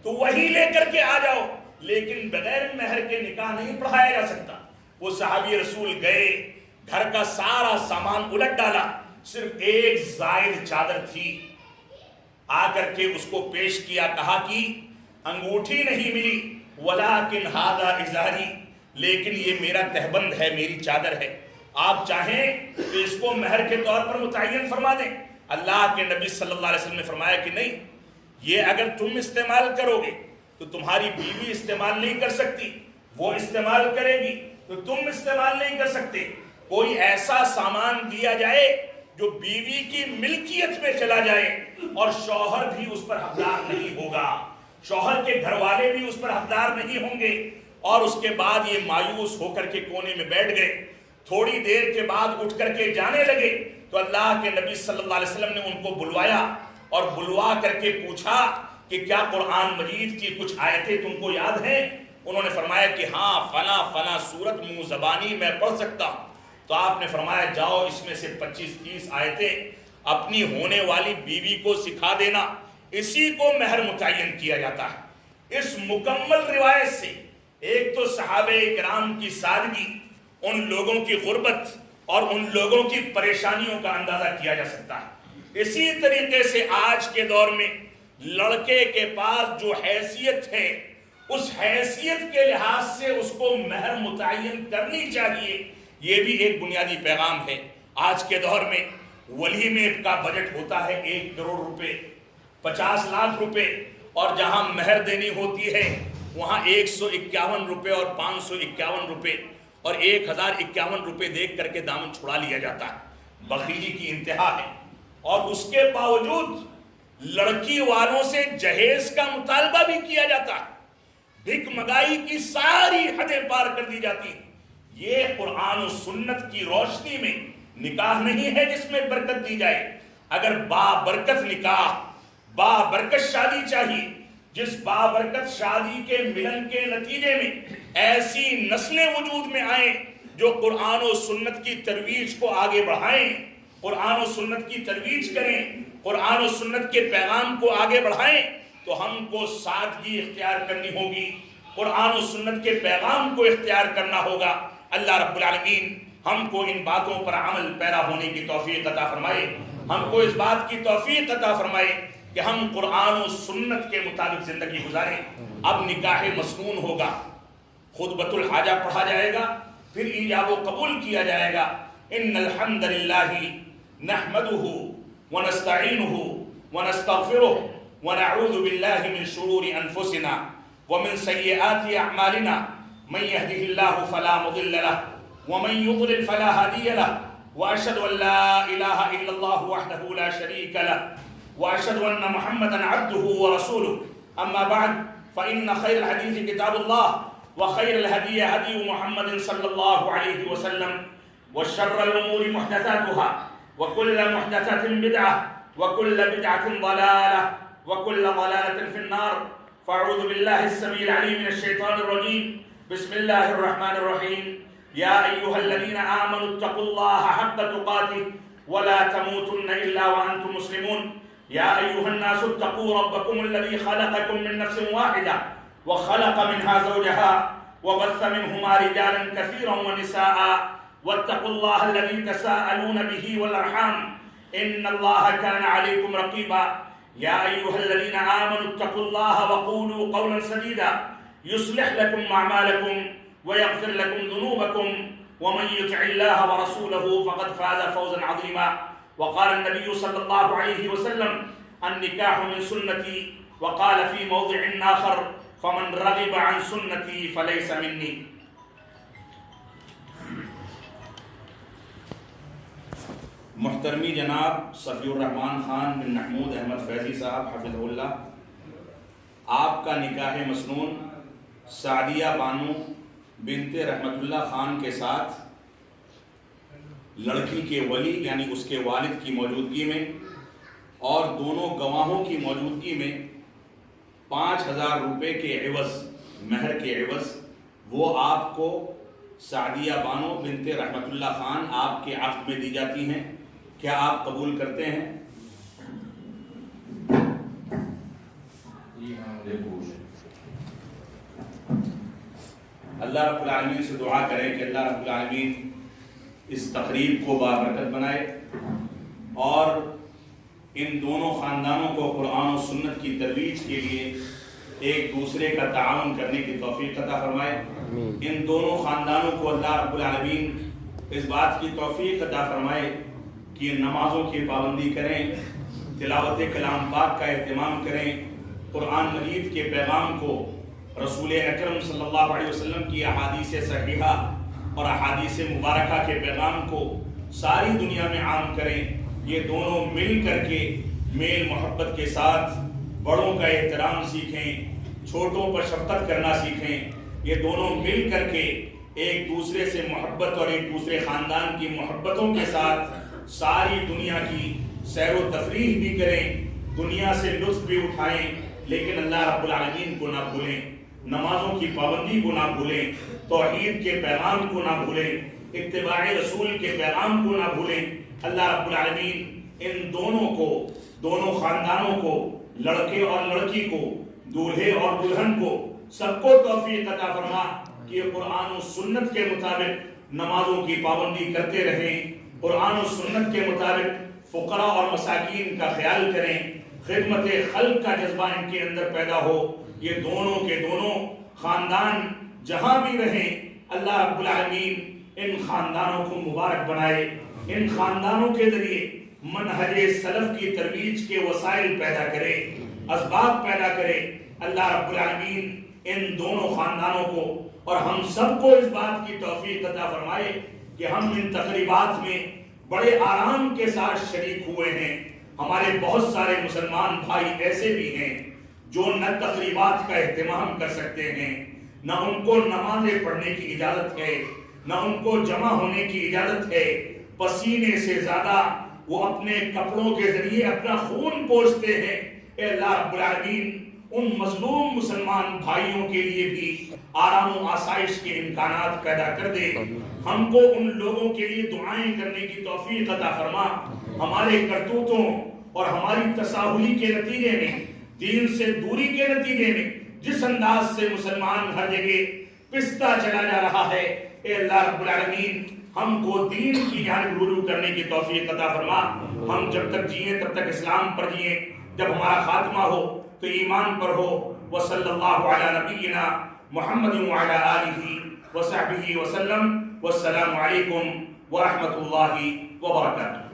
تو وہی لے کر کے آ جاؤ، لیکن بغیر مہر کے نکاح نہیں پڑھایا جا سکتا۔ وہ صحابی رسول گئے، گھر کا سارا سامان الٹ ڈالا، صرف ایک زائد چادر تھی، آ کر کے اس کو پیش کیا، کہا کہ انگوٹھی نہیں ملی، وَلَٰكِنْ هَذَا إِزَارِي، لیکن یہ میرا تہبند ہے، میری چادر ہے، آپ چاہیں تو اس کو مہر کے طور پر متعین فرما دیں۔ اللہ کے نبی صلی اللہ علیہ وسلم نے فرمایا کہ نہیں، یہ اگر تم استعمال کرو گے تو تمہاری بیوی استعمال نہیں کر سکتی، وہ استعمال کرے گی تو تم استعمال نہیں کر سکتے۔ کوئی ایسا سامان دیا جائے جو بیوی کی ملکیت میں چلا جائے اور شوہر بھی اس پر حقدار نہیں ہوگا، شوہر کے گھر والے بھی اس پر حقدار نہیں ہوں گے۔ اور اس کے بعد یہ مایوس ہو کر کے کونے میں بیٹھ گئے، تھوڑی دیر کے بعد اٹھ کر کے جانے لگے تو اللہ کے نبی صلی اللہ علیہ وسلم نے ان کو بلوایا اور بلوا کر کے پوچھا کہ کیا قرآن مجید کی کچھ آیتیں تم کو یاد ہیں؟ انہوں نے فرمایا کہ ہاں، فلاں فلاں سورت منہ زبانی میں پڑھ سکتا ہوں۔ تو آپ نے فرمایا جاؤ اس میں سے 25-30 آیتیں اپنی ہونے والی بیوی کو سکھا دینا، اسی کو مہر متعین کیا جاتا ہے۔ اس مکمل روایت سے ایک تو صحابہ کرام کی سادگی، ان لوگوں کی غربت اور ان لوگوں کی پریشانیوں کا اندازہ کیا جا سکتا ہے۔ اسی طریقے سے آج کے دور میں لڑکے کے پاس جو حیثیت ہے، اس حیثیت کے لحاظ سے اس کو مہر متعین کرنی چاہیے، یہ بھی ایک بنیادی پیغام ہے۔ آج کے دور میں ولیمے کا بجٹ ہوتا ہے 1 کروڑ روپے، 50 لاکھ روپے، اور جہاں مہر دینی ہوتی ہے وہاں 151 روپے اور 551 روپے اور 1051 روپے دیکھ کر کے دامن چھڑا لیا جاتا ہے۔ بخیلی کی انتہا ہے، اور اس کے باوجود لڑکی والوں سے جہیز کا مطالبہ بھی کیا جاتا ہے، بھک مگائی کی ساری حدیں پار کر دی جاتی ہیں۔ یہ قرآن و سنت کی روشنی میں نکاح نہیں ہے جس میں برکت دی جائے۔ اگر بابرکت نکاح، بابرکت شادی چاہیے، جس بابرکت شادی کے ملن کے نتیجے میں ایسی نسلیں وجود میں آئیں جو قرآن و سنت کی ترویج کو آگے بڑھائیں، قرآن و سنت کی ترویج کریں، قرآن و سنت کے پیغام کو آگے بڑھائیں، تو ہم کو سادگی اختیار کرنی ہوگی، قرآن و سنت کے پیغام کو اختیار کرنا ہوگا۔ اللہ رب العالمین ہم کو ان باتوں پر عمل پیرا ہونے کی توفیق عطا فرمائے، ہم کو اس بات کی توفیق عطا فرمائے کہ ہم قرآن و سنت کے مطابق زندگی گزاریں۔ اب نکاح مسنون ہوگا، خطبۃ الحاجہ پڑھا جائے گا، پھر ایجاب و قبول کیا جائے گا۔ ان الحمد للہ نحمدہ ونستعینہ ونستغفرہ ونعوذ باللہ من شرور انفسنا ومن سیئات اعمالنا، من یہدہ اللہ فلا مضل لہ ومن یضلل فلا ہادی لہ، واشہد ان لا الہ الا اللہ وحدہ لا شریک لہ، واشهد ان محمدا عبده ورسوله، اما بعد فان خير الحديث كتاب الله وخير الهدي هدي محمد صلى الله عليه وسلم وشر الأمور محدثاتها وكل محدثة بدعة وكل بدعة ضلالة وكل ضلالة في النار. فأعوذ بالله السميع العليم من الشيطان الرجيم. بسم الله الرحمن الرحيم. يا أيها الذين آمنوا اتقوا الله حق تقاته ولا تموتن إلا وأنتم مسلمون. يا أيها الناس اتقوا ربكم الذي خلقكم من نفس واحدة وخلق منها زوجها وبث منهما رجالا كثيرا ونساء واتقوا الله الذي تساءلون به والأرحام إن الله كان عليكم رقيبا. يا أيها الذين آمنوا اتقوا الله وقولوا قولا سديدا يصلح لكم أعمالكم ويغفر لكم ذنوبكم ومن يطع الله ورسوله فقد فاز فوزا عظيما. وقال النبي صلى الله عليه وسلم النكاح من سنتي. وقال في موضع آخر فمن رغب عن سنتي فليس مني. محترمی جناب صفی الرحمان خان بن محمود احمد فیضی صاحب حفظہ اللہ، آپ کا نکاح مسنون سعدیہ بانو بنت رحمت اللہ خان کے ساتھ لڑکی کے ولی یعنی اس کے والد کی موجودگی میں اور دونوں گواہوں کی موجودگی میں 5000 روپے کے عوض، مہر کے عوض، وہ آپ کو سعدیہ بانو بنت رحمت اللہ خان آپ کے عقد میں دی جاتی ہیں. کیا آپ قبول کرتے ہیں؟ جی ہاں بالکل. اللہ رب العالمین سے دعا کریں کہ اللہ رب العالمین اس تقریب کو بابرکت بنائے اور ان دونوں خاندانوں کو قرآن و سنت کی ترویج کے لیے ایک دوسرے کا تعاون کرنے کی توفیق عطا فرمائے. ان دونوں خاندانوں کو اللہ رب العالمین اس بات کی توفیق عطا فرمائے کہ نمازوں کی پابندی کریں، تلاوت کلام پاک کا اہتمام کریں، قرآن مجید کے پیغام کو، رسول اکرم صلی اللہ علیہ وسلم کی احادیث صحیحہ اور احادیث مبارکہ کے پیغام کو ساری دنیا میں عام کریں. یہ دونوں مل کر کے میل محبت کے ساتھ بڑوں کا احترام سیکھیں، چھوٹوں پر شفقت کرنا سیکھیں. یہ دونوں مل کر کے ایک دوسرے سے محبت اور ایک دوسرے خاندان کی محبتوں کے ساتھ ساری دنیا کی سیر و تفریح بھی کریں، دنیا سے لطف بھی اٹھائیں، لیکن اللہ رب العالمین کو نہ بھولیں، نمازوں کی پابندی کو نہ بھولیں، توحید کے پیغام کو نہ بھولیں، اتباع رسول کے پیغام کو نہ بھولیں. اللہ رب العالمین ان دونوں کو، دونوں خاندانوں کو، لڑکے اور لڑکی کو، دولہے اور دلہن کو، سب کو توفیق عطا فرما کہ قرآن و سنت کے مطابق نمازوں کی پابندی کرتے رہیں، قرآن و سنت کے مطابق فقراء اور مساکین کا خیال کریں، خدمت خلق کا جذبہ ان کے اندر پیدا ہو. یہ دونوں کے دونوں خاندان جہاں بھی رہیں اللہ رب العالمین ان خاندانوں کو مبارک بنائے، ان خاندانوں کے ذریعے منہج سلف کی ترویج کے وسائل پیدا کرے، اسباب پیدا کرے. اللہ رب العالمین ان دونوں خاندانوں کو اور ہم سب کو اس بات کی توفیق عطا فرمائے کہ ہم ان تقریبات میں بڑے آرام کے ساتھ شریک ہوئے ہیں. ہمارے بہت سارے مسلمان بھائی ایسے بھی ہیں جو نہ تقریبات کا اہتمام کر سکتے ہیں، نہ ان کو نمازیں پڑھنے کی اجازت ہے، نہ ان کو جمع ہونے کی اجازت ہے. پسینے سے زیادہ وہ اپنے کپڑوں کے ذریعے اپنا خون پوچھتے ہیں. اے اللہ رب العالمین ان مظلوم مسلمان بھائیوں کے لیے بھی آرام و آسائش کے امکانات پیدا کر دے. ہم کو ان لوگوں کے لیے دعائیں کرنے کی توفیق عطا فرما. ہمارے کرتوتوں اور ہماری تساہلی کے نتیجے میں، دین سے دوری کے نتیجے میں جس انداز سے مسلمان ہر جگہ پستا چلا جا رہا ہے، اے اللہ رب العالمین ہم کو دین کی جانب رجوع کرنے کی توفیق عطا فرما. ہم جب تک جئیں تب تک اسلام پر جئیں، جب ہمارا خاتمہ ہو تو ایمان پر ہو. وصلی اللہ علی نبینا محمد وعلی آلہ وصحبہ وسلم. والسلام علیکم ورحمۃ اللہ وبرکاتہ.